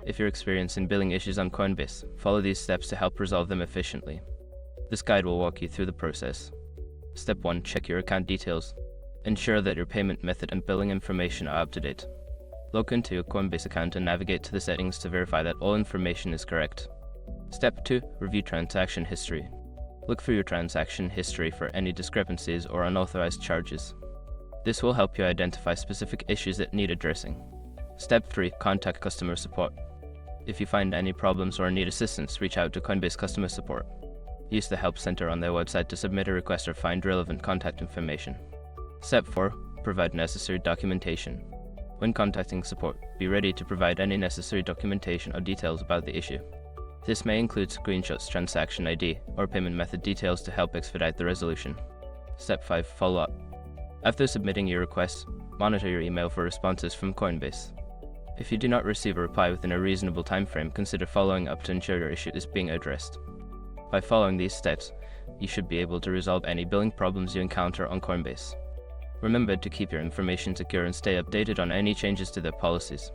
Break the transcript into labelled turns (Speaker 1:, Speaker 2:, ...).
Speaker 1: If you're experiencing billing issues on Coinbase, follow these steps to help resolve them efficiently. This guide will walk you through the process. Step 1. Check your account details. Ensure that your payment method and billing information are up to date. Log into your Coinbase account and navigate to the settings to verify that all information is correct. Step 2. Review transaction history. Look through your transaction history for any discrepancies or unauthorized charges. This will help you identify specific issues that need addressing. Step 3. Contact customer support. If you find any problems or need assistance, reach out to Coinbase customer support. Use the help center on their website to submit a request or find relevant contact information. Step 4. Provide necessary documentation. When contacting support, be ready to provide any necessary documentation or details about the issue. This may include screenshots, transaction ID, or payment method details to help expedite the resolution. Step 5. Follow up. After submitting your request, monitor your email for responses from Coinbase. If you do not receive a reply within a reasonable time frame, consider following up to ensure your issue is being addressed. By following these steps, you should be able to resolve any billing problems you encounter on Coinbase. Remember to keep your information secure and stay updated on any changes to their policies.